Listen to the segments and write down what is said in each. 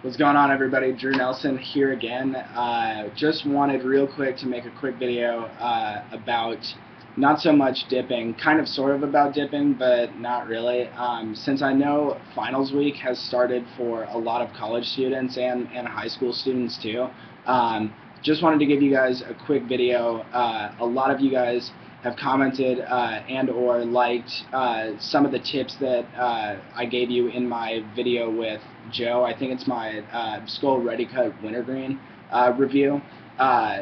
What's going on, everybody? Drew Nelson here again. Just wanted real quick to make a quick video about not so much dipping, kind of sort of about dipping, but not really. Since I know finals week has started for a lot of college students and high school students too, just wanted to give you guys a quick video. A lot of you guys have commented and or liked some of the tips that I gave you in my video with Joe. I think it's my Skull Ready Cut Wintergreen review.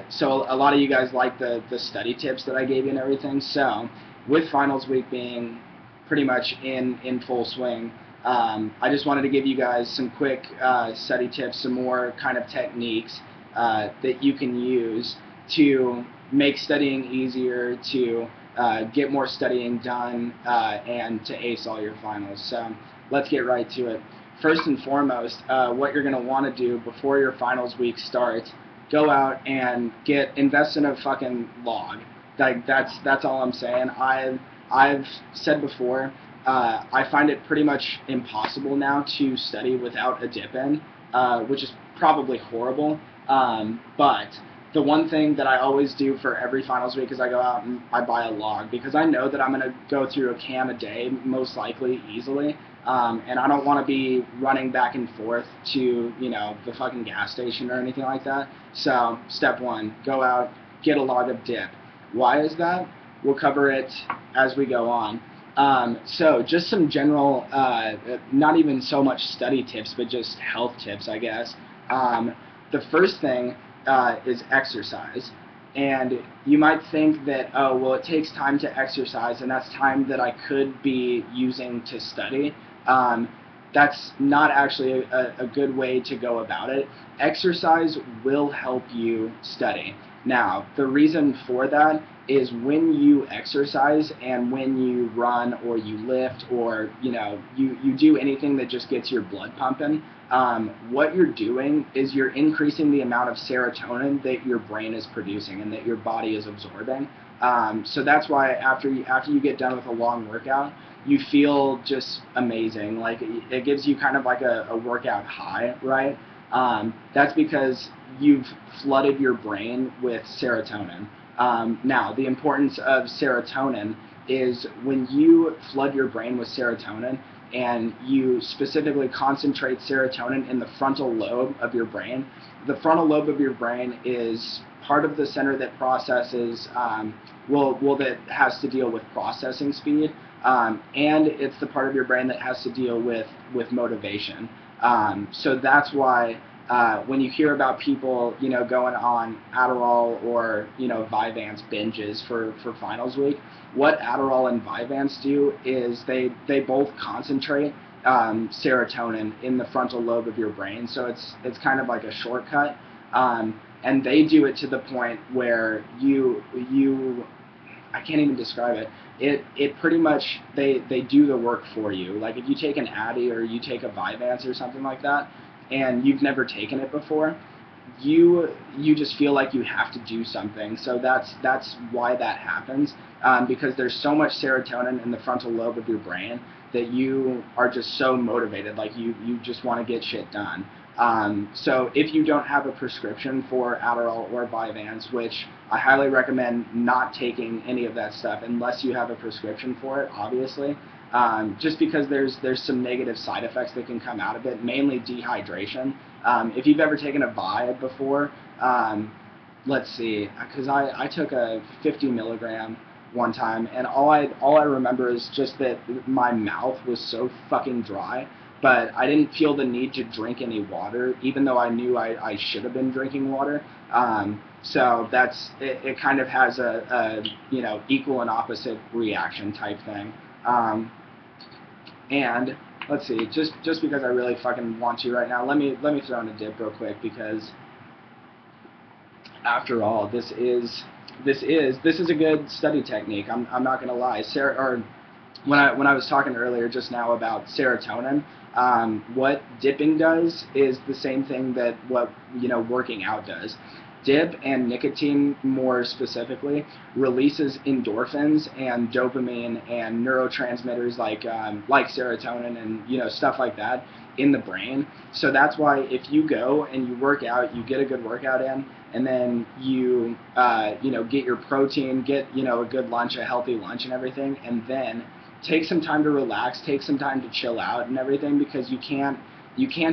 So a lot of you guys like the study tips that I gave you and everything. So with finals week being pretty much in full swing, I just wanted to give you guys some quick study tips, some more kind of techniques that you can use to make studying easier, to get more studying done, and to ace all your finals. So let's get right to it. First and foremost, what you're going to want to do before your finals week starts, go out and invest in a fucking log. Like that's all I'm saying. I've said before, I find it pretty much impossible now to study without a dip in, which is probably horrible. But the one thing that I always do for every finals week is I go out and I buy a log, because I know that I'm going to go through a can a day, most likely, easily, and I don't want to be running back and forth to, the fucking gas station or anything like that. So, step one, go out, get a log of dip. Why is that? We'll cover it as we go on. So, just some general, not even so much study tips, but just health tips, I guess. The first thing is exercise. And you might think that, oh, well, it takes time to exercise, and that's time that I could be using to study. That's not actually a good way to go about it. Exercise will help you study. Now, the reason for that is when you exercise and when you run or you lift or, you do anything that just gets your blood pumping, what you're doing is you're increasing the amount of serotonin that your brain is producing and that your body is absorbing. So that's why after you get done with a long workout, you feel just amazing. Like it gives you kind of like a workout high, right? That's because you've flooded your brain with serotonin. Now, the importance of serotonin is when you flood your brain with serotonin and you specifically concentrate serotonin in the frontal lobe of your brain. The frontal lobe of your brain is part of the center that processes, that has to deal with processing speed, and it's the part of your brain that has to deal with motivation. So that's why when you hear about people, going on Adderall or, Vyvanse binges for finals week, what Adderall and Vyvanse do is they both concentrate serotonin in the frontal lobe of your brain. So it's kind of like a shortcut. And they do it to the point where I can't even describe it. It pretty much, they do the work for you. Like if you take an Addy or you take a Vyvanse or something like that, and you've never taken it before, you just feel like you have to do something. So that's why that happens, because there's so much serotonin in the frontal lobe of your brain that you are just so motivated, like you just want to get shit done. So if you don't have a prescription for Adderall or Vyvanse, which I highly recommend not taking any of that stuff unless you have a prescription for it, obviously, just because there's some negative side effects that can come out of it, mainly dehydration. If you've ever taken a Vibe before, let's see, because I took a 50 milligram one time, and all I remember is just that my mouth was so fucking dry, but I didn't feel the need to drink any water, even though I knew I should have been drinking water. So it kind of has a equal and opposite reaction type thing. And let's see, just because I really fucking want to right now, let me throw in a dip real quick, because after all, this is a good study technique. I'm not gonna lie. When I was talking earlier just now about serotonin, what dipping does is the same thing that what working out does. Dip and nicotine, more specifically, releases endorphins and dopamine and neurotransmitters like serotonin and stuff like that, in the brain. So that's why if you go and you work out, you get a good workout in, and then you get your protein, get a good lunch, a healthy lunch and everything, and then take some time to relax, take some time to chill out and everything, because you can't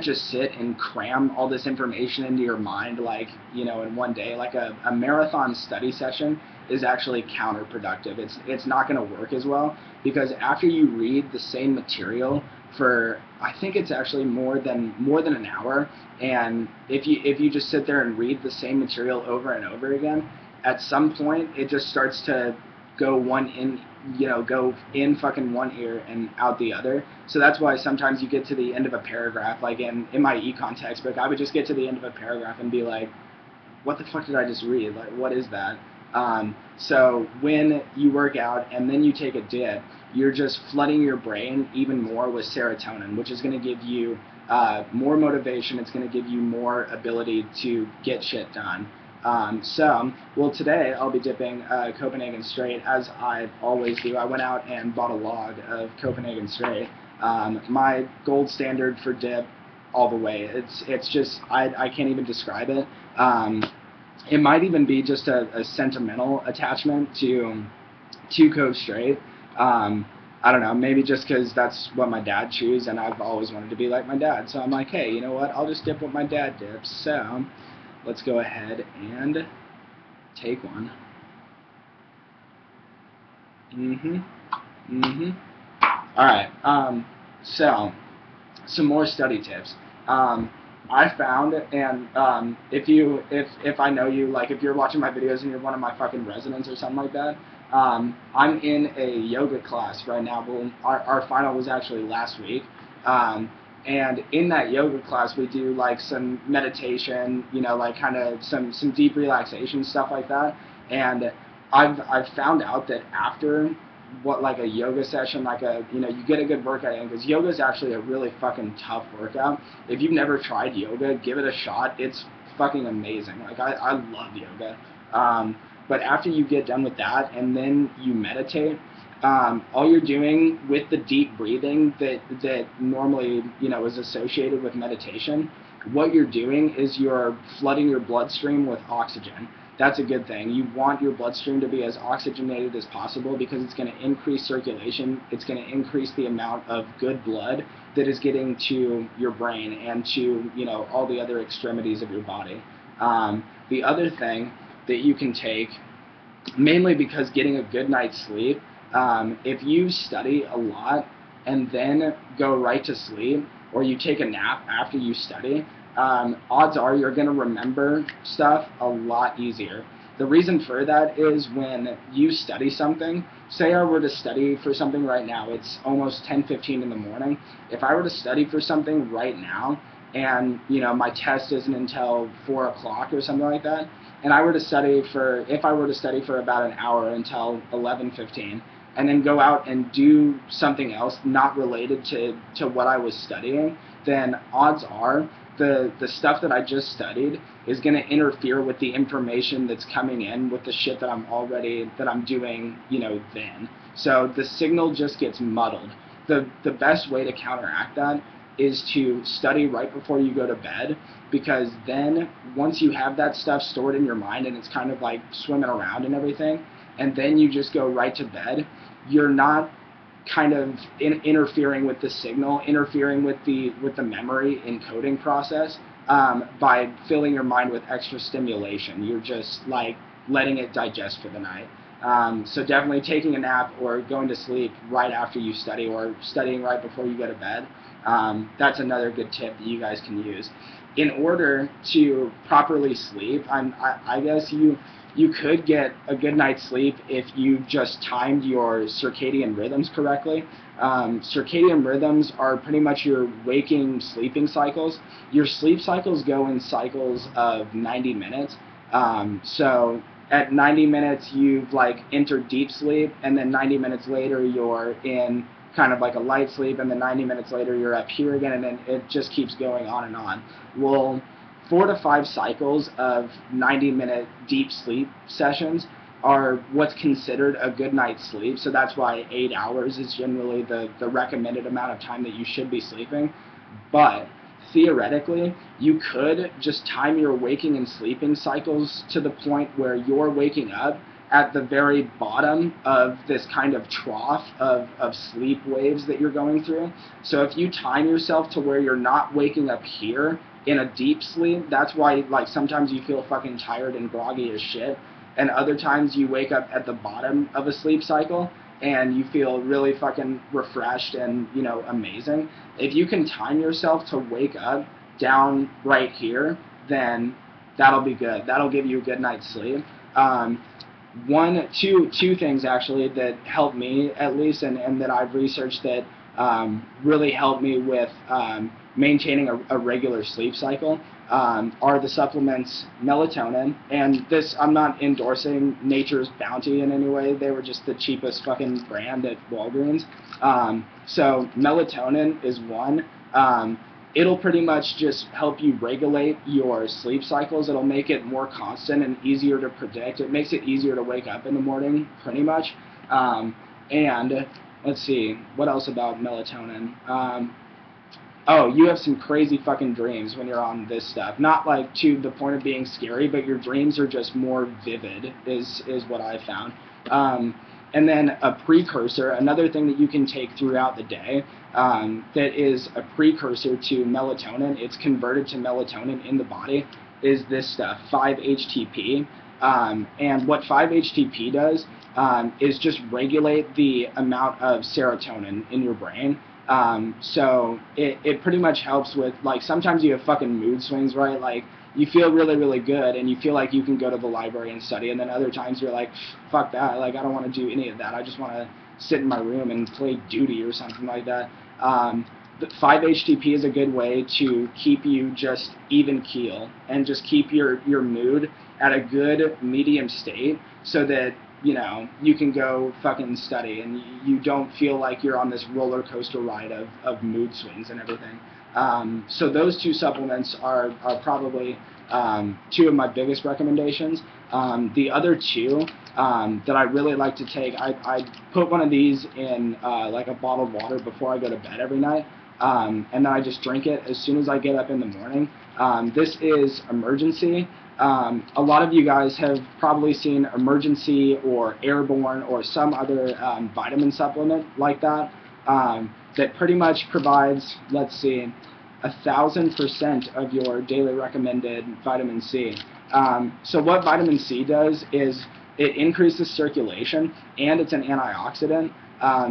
just sit and cram all this information into your mind like in one day. Like a marathon study session is actually counterproductive. It's not going to work as well, because after you read the same material for, I think it's actually more than an hour, and if you just sit there and read the same material over and over again, at some point it just starts to go go in fucking one ear and out the other. So that's why sometimes you get to the end of a paragraph, like in my econ textbook, I would just get to the end of a paragraph and be like, what the fuck did I just read? Like, what is that? So when you work out and then you take a dip, you're just flooding your brain even more with serotonin, which is going to give you more motivation. It's going to give you more ability to get shit done. Well, today I'll be dipping Copenhagen Straight, as I always do. I went out and bought a log of Copenhagen Straight. My gold standard for dip all the way. It's just, I can't even describe it. It might even be just a sentimental attachment to Cove Straight. I don't know, maybe just because that's what my dad chews, and I've always wanted to be like my dad. So I'm like, hey, you know what? I'll just dip what my dad dips. So let's go ahead and take one. All right. So some more study tips. I found, and if I know you, like if you're watching my videos and you're one of my fucking residents or something like that, I'm in a yoga class right now. Well, our final was actually last week. And in that yoga class, we do like some meditation, like kind of some deep relaxation, stuff like that. And I've found out that after like a yoga session, like you get a good workout in, because yoga is actually a really fucking tough workout. If you've never tried yoga, give it a shot. It's fucking amazing. Like I love yoga. But after you get done with that and then you meditate, all you're doing with the deep breathing that normally is associated with meditation, what you're doing is you're flooding your bloodstream with oxygen. That's a good thing. You want your bloodstream to be as oxygenated as possible, because it's going to increase circulation. It's going to increase the amount of good blood that is getting to your brain and to all the other extremities of your body. The other thing that you can take, mainly because getting a good night's sleep, if you study a lot and then go right to sleep, or you take a nap after you study, odds are you're going to remember stuff a lot easier. The reason for that is when you study something, say I were to study for something right now, it's almost 10:15 in the morning. If I were to study for something right now, and my test isn't until 4 o'clock or something like that, and if I were to study for about an hour until 11:15, and then go out and do something else not related to what I was studying, then odds are the stuff that I just studied is going to interfere with the information that's coming in with the shit that I'm doing, then. So the signal just gets muddled. The best way to counteract that is to study right before you go to bed, because then once you have that stuff stored in your mind and it's kind of like swimming around and everything, and then you just go right to bed, you're not kind of interfering with the signal, interfering with the memory encoding process by filling your mind with extra stimulation. You're just like letting it digest for the night. So definitely taking a nap or going to sleep right after you study, or studying right before you go to bed. That's another good tip that you guys can use. In order to properly sleep, I guess you could get a good night's sleep if you just timed your circadian rhythms correctly. Circadian rhythms are pretty much your waking sleeping cycles. Your sleep cycles go in cycles of 90 minutes. So at 90 minutes you've like entered deep sleep, and then 90 minutes later you're in kind of like a light sleep, and then 90 minutes later you're up here again, and then it just keeps going on and on. Well, 4 to 5 cycles of 90-minute deep sleep sessions are what's considered a good night's sleep. So that's why 8 hours is generally the recommended amount of time that you should be sleeping. But theoretically, you could just time your waking and sleeping cycles to the point where you're waking up at the very bottom of this kind of trough of sleep waves that you're going through. So if you time yourself to where you're not waking up here in a deep sleep, that's why like sometimes you feel fucking tired and groggy as shit, and other times you wake up at the bottom of a sleep cycle and you feel really fucking refreshed and, you know, amazing. If you can time yourself to wake up down right here, then that'll be good. That'll give you a good night's sleep. Two things actually that help me at least, and that I've researched that really help me with maintaining a regular sleep cycle are the supplements melatonin, and this, I'm not endorsing Nature's Bounty in any way, they were just the cheapest fucking brand at Walgreens. So melatonin is one. It'll pretty much just help you regulate your sleep cycles. It'll make it more constant and easier to predict. It makes it easier to wake up in the morning, pretty much. And let's see, what else about melatonin? Oh, you have some crazy fucking dreams when you're on this stuff. Not like to the point of being scary, but your dreams are just more vivid, is what I found. And then a precursor, another thing that you can take throughout the day that is a precursor to melatonin, it's converted to melatonin in the body, is this stuff, 5-HTP. And what 5-HTP does is just regulate the amount of serotonin in your brain. So it pretty much helps with, like, sometimes you have fucking mood swings, right? Like, you feel really, really good, and you feel like you can go to the library and study, and then other times you're like, fuck that, like, I don't want to do any of that, I just want to sit in my room and play duty or something like that. The 5-HTP is a good way to keep you just even keel, and just keep your mood at a good medium state, so that, you know, you can go fucking study and you don't feel like you're on this roller coaster ride of mood swings and everything. So those two supplements are probably two of my biggest recommendations. The other two that I really like to take, I put one of these in like a bottled water before I go to bed every night, and then I just drink it as soon as I get up in the morning. This is Emergency. A lot of you guys have probably seen Emergency or Airborne or some other vitamin supplement like that, that pretty much provides, let's see, 1,000% of your daily recommended vitamin C. So what vitamin C does is it increases circulation, and it's an antioxidant.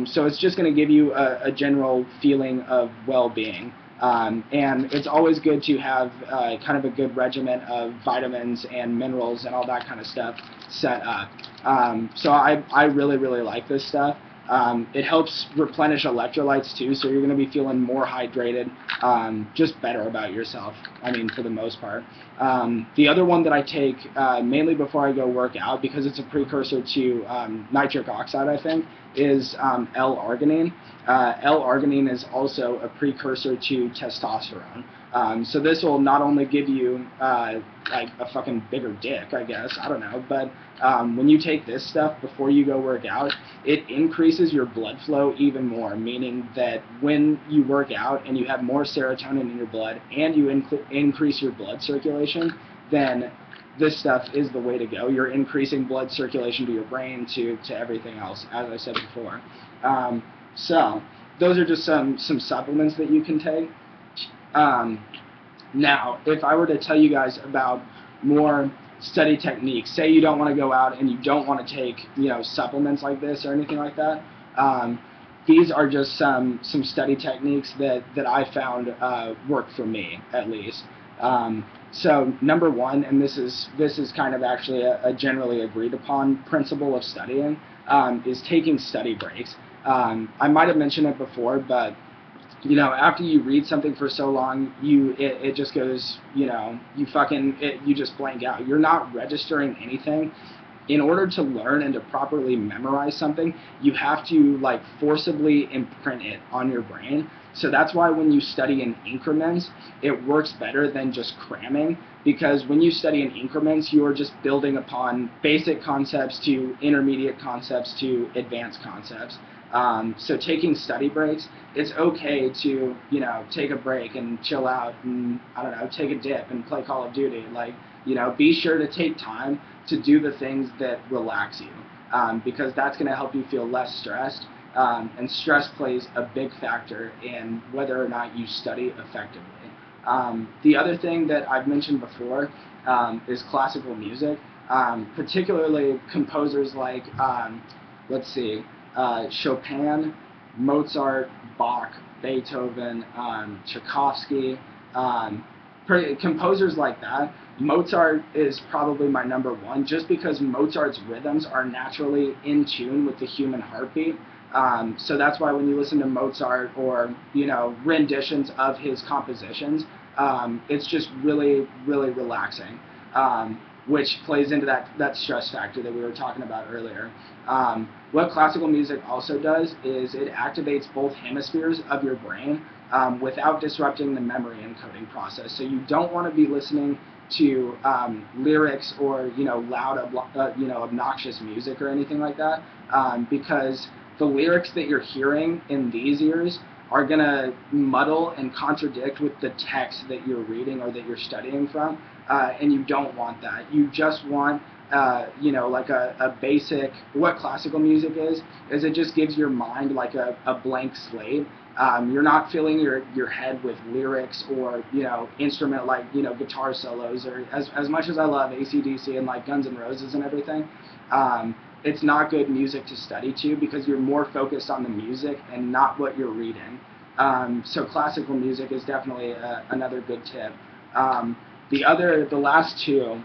So it's just going to give you a general feeling of well-being. And it's always good to have kind of a good regimen of vitamins and minerals and all that kind of stuff set up. So I really, really like this stuff. It helps replenish electrolytes too, so you're going to be feeling more hydrated, just better about yourself, I mean, for the most part. The other one that I take mainly before I go work out, because it's a precursor to nitric oxide, I think, is L-Arginine. L-Arginine is also a precursor to testosterone. So this will not only give you like a fucking bigger dick, I guess, I don't know, but when you take this stuff before you go work out, it increases your blood flow even more, meaning that when you work out and you have more serotonin in your blood and you increase your blood circulation, then this stuff is the way to go. You're increasing blood circulation to your brain, to everything else, as I said before. So those are just some supplements that you can take. Now, if I were to tell you guys about more study techniques, say you don't want to go out and you don't want to take, you know, supplements like this or anything like that, these are just some study techniques that I found work for me, at least. So number one, and this is kind of actually a generally agreed upon principle of studying, is taking study breaks. I might have mentioned it before, but you know, after you read something for so long, it just goes, you know, you just blank out. You're not registering anything. In order to learn and to properly memorize something, you have to, like, forcibly imprint it on your brain. So that's why when you study in increments, it works better than just cramming, because when you study in increments, you are just building upon basic concepts to intermediate concepts to advanced concepts. So taking study breaks, it's okay to, you know, take a break and chill out and, I don't know, take a dip and play Call of Duty. Like, you know, be sure to take time to do the things that relax you, because that's going to help you feel less stressed. And stress plays a big factor in whether or not you study effectively. The other thing that I've mentioned before is classical music, particularly composers like, let's see, Chopin, Mozart, Bach, Beethoven, Tchaikovsky, composers like that. Mozart is probably my number one, just because Mozart's rhythms are naturally in tune with the human heartbeat. So that's why when you listen to Mozart or, you know, renditions of his compositions, it's just really, really relaxing, which plays into that stress factor that we were talking about earlier. What classical music also does is it activates both hemispheres of your brain without disrupting the memory encoding process. So you don't want to be listening to lyrics or, you know, loud, you know, obnoxious music or anything like that, because the lyrics that you're hearing in these ears are going to muddle and contradict with the text that you're reading or that you're studying from, and you don't want that. You just want, you know, like a basic, what classical music is it just gives your mind like a blank slate. You're not filling your head with lyrics or, you know, instrument like, you know, guitar solos, or as much as I love AC/DC and like Guns N' Roses and everything, it's not good music to study to, because you're more focused on the music and not what you're reading. So classical music is definitely another good tip. The last two,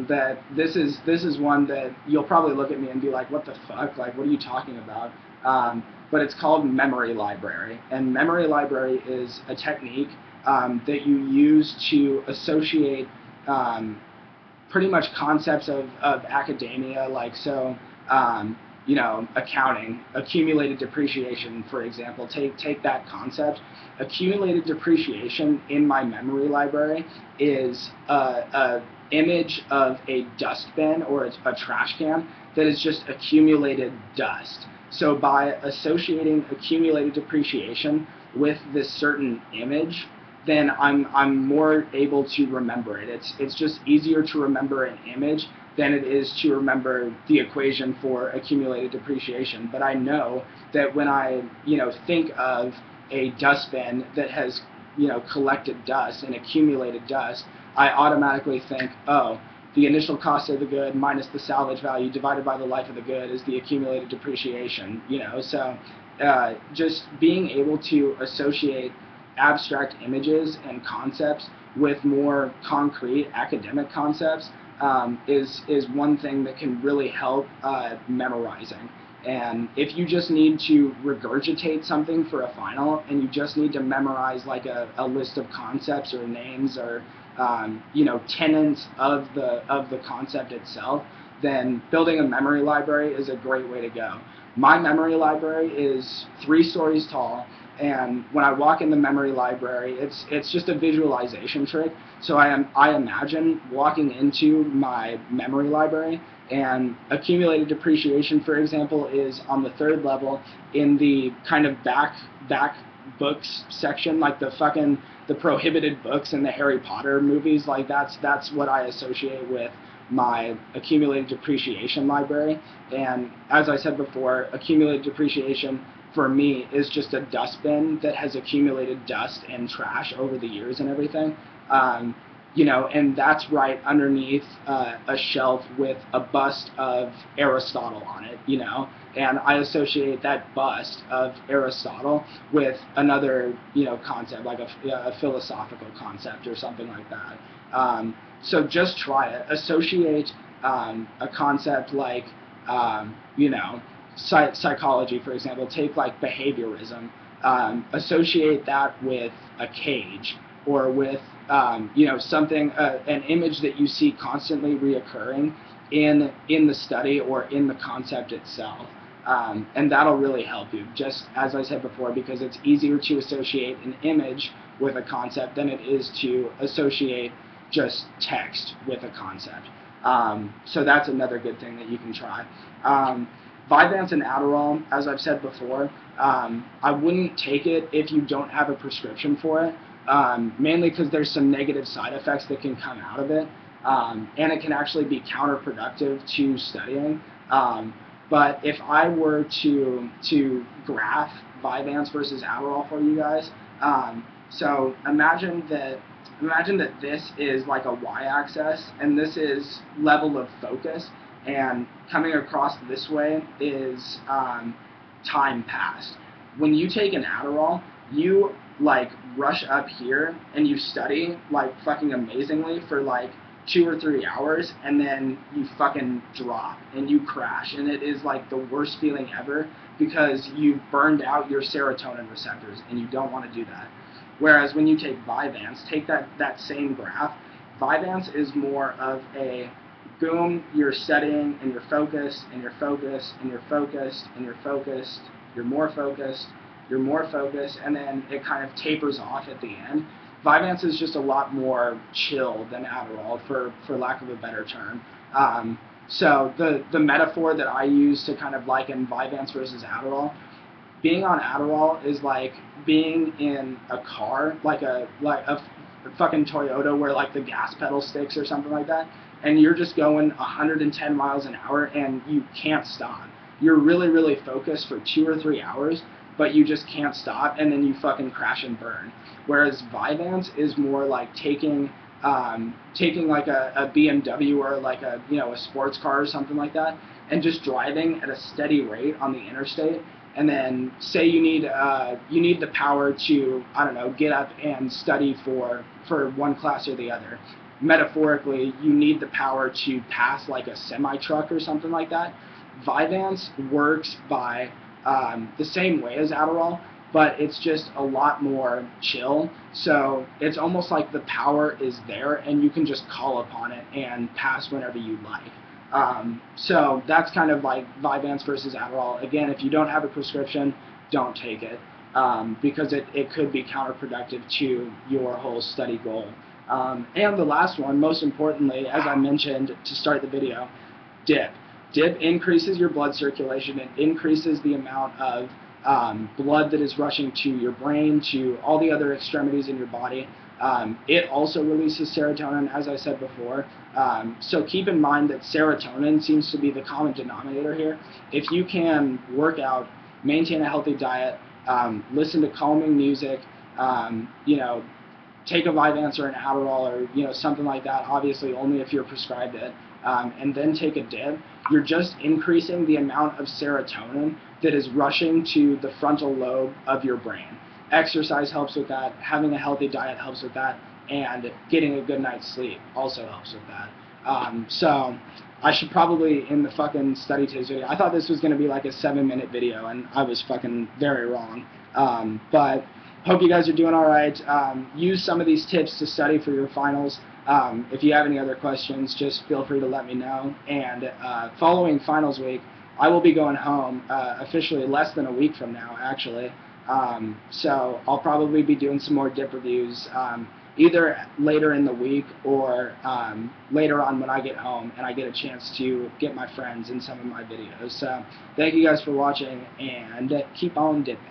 that this is one that you'll probably look at me and be like, what the fuck, like, what are you talking about? But it's called memory library, and memory library is a technique that you use to associate pretty much concepts of academia, like, so, you know, accounting, accumulated depreciation, for example. Take that concept. Accumulated depreciation in my memory library is a image of a dustbin or a trash can that is just accumulated dust. So by associating accumulated depreciation with this certain image, then I'm more able to remember it. It's just easier to remember an image than it is to remember the equation for accumulated depreciation. But I know that when I, you know, think of a dustbin that has, you know, collected dust and accumulated dust, I automatically think, oh, the initial cost of the good minus the salvage value divided by the life of the good is the accumulated depreciation, you know. So just being able to associate abstract images and concepts with more concrete academic concepts is one thing that can really help memorizing. And if you just need to regurgitate something for a final, and you just need to memorize like a list of concepts or names or you know, tenets of the concept itself, then building a memory library is a great way to go. My memory library is 3 stories tall, and when I walk in the memory library, it's just a visualization trick. So I imagine walking into my memory library, and accumulated depreciation, for example, is on the 3rd level in the kind of back books section, like the prohibited books in the Harry Potter movies. Like that's what I associate with my accumulated depreciation library. And as I said before, accumulated depreciation for me is just a dustbin that has accumulated dust and trash over the years and everything. You know, and that's right underneath a shelf with a bust of Aristotle on it, you know, and I associate that bust of Aristotle with another, you know, concept, like a philosophical concept or something like that. So just try it. Associate a concept like, you know, psychology, for example. Take like behaviorism. Associate that with a cage, or with you know, something, an image that you see constantly reoccurring in the study or in the concept itself. And that'll really help you, just as I said before, because it's easier to associate an image with a concept than it is to associate just text with a concept. So that's another good thing that you can try. Vyvanse and Adderall, as I've said before, I wouldn't take it if you don't have a prescription for it, mainly because there's some negative side effects that can come out of it, and it can actually be counterproductive to studying. But if I were to graph Vyvanse versus Adderall for you guys, so imagine that this is like a y-axis, and this is level of focus, and coming across this way is time passed. When you take an Adderall, you like rush up here and you study like fucking amazingly for like 2 or 3 hours, and then you fucking drop and you crash, and it is like the worst feeling ever because you've burned out your serotonin receptors, and you don't want to do that. Whereas when you take Vyvanse, take that same graph, Vyvanse is more of a boom, you're studying and you're focused and you're focused and you're focused and you're focused, you're more focused, you're more focused, and then it kind of tapers off at the end. Vyvanse is just a lot more chill than Adderall, for lack of a better term. So the metaphor that I use to kind of liken Vyvanse versus Adderall, being on Adderall is like being in a car, like a fucking Toyota where like the gas pedal sticks or something like that, and you're just going 110 miles an hour and you can't stop. You're really, really focused for 2 or 3 hours, but you just can't stop, and then you fucking crash and burn. Whereas Vyvanse is more like taking like a BMW or like a sports car or something like that, and just driving at a steady rate on the interstate. And then say you need the power to, I don't know, get up and study for one class or the other. Metaphorically, you need the power to pass like a semi-truck or something like that. Vyvanse works by the same way as Adderall, but it's just a lot more chill. So it's almost like the power is there, and you can just call upon it and pass whenever you like. So that's kind of like Vyvanse versus Adderall. Again, if you don't have a prescription, don't take it, because it could be counterproductive to your whole study goal. And the last one, most importantly, as I mentioned to start the video, dip. Dip increases your blood circulation. It increases the amount of blood that is rushing to your brain, to all the other extremities in your body. It also releases serotonin, as I said before. So keep in mind that serotonin seems to be the common denominator here. If you can work out, maintain a healthy diet, listen to calming music, take a Vyvanse or an Adderall or something like that, obviously only if you're prescribed it, and then take a dip, you're just increasing the amount of serotonin that is rushing to the frontal lobe of your brain. Exercise helps with that, having a healthy diet helps with that, and getting a good night's sleep also helps with that. So I should probably, in the fucking study tips video, I thought this was going to be like a 7-minute video, and I was fucking very wrong. But hope you guys are doing alright. Use some of these tips to study for your finals. If you have any other questions, just feel free to let me know. And following finals week, I will be going home officially less than a week from now, actually. So I'll probably be doing some more dip reviews either later in the week or later on when I get home and I get a chance to get my friends in some of my videos. So thank you guys for watching, and keep on dipping.